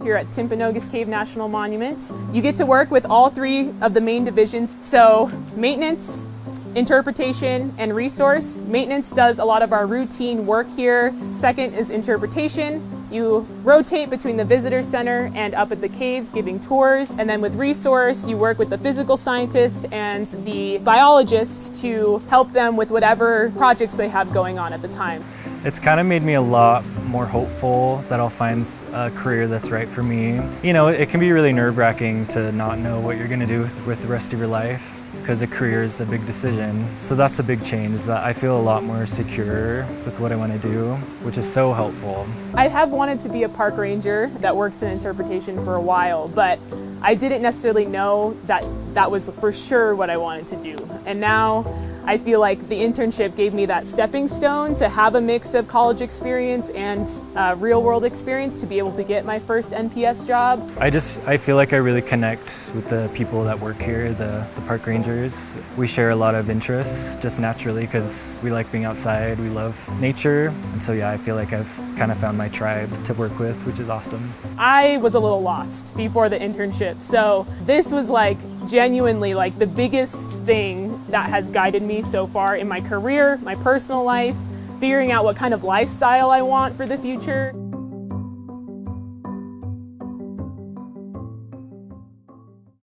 here at Timpanogos Cave National Monument. You get to work with all three of the main divisions. So maintenance, interpretation, and resource. Maintenance does a lot of our routine work here. Second is interpretation. You rotate between the visitor center and up at the caves giving tours. And then with resource, you work with the physical scientist and the biologist to help them with whatever projects they have going on at the time. It's kind of made me a lot more hopeful that I'll find a career that's right for me. You know, it can be really nerve-wracking to not know what you're going to do with the rest of your life, because a career is a big decision. So that's a big change, that I feel a lot more secure with what I want to do, which is so helpful. I have wanted to be a park ranger that works in interpretation for a while, but I didn't necessarily know that that was for sure what I wanted to do. And now I feel like the internship gave me that stepping stone to have a mix of college experience and real world experience to be able to get my first NPS job. I feel like I really connect with the people that work here, the park rangers. We share a lot of interests just naturally because we like being outside, we love nature. And so yeah, I feel like I've kind of found my tribe to work with, which is awesome. I was a little lost before the internship, so this was like genuinely like the biggest thing that has guided me so far in my career, my personal life, figuring out what kind of lifestyle I want for the future.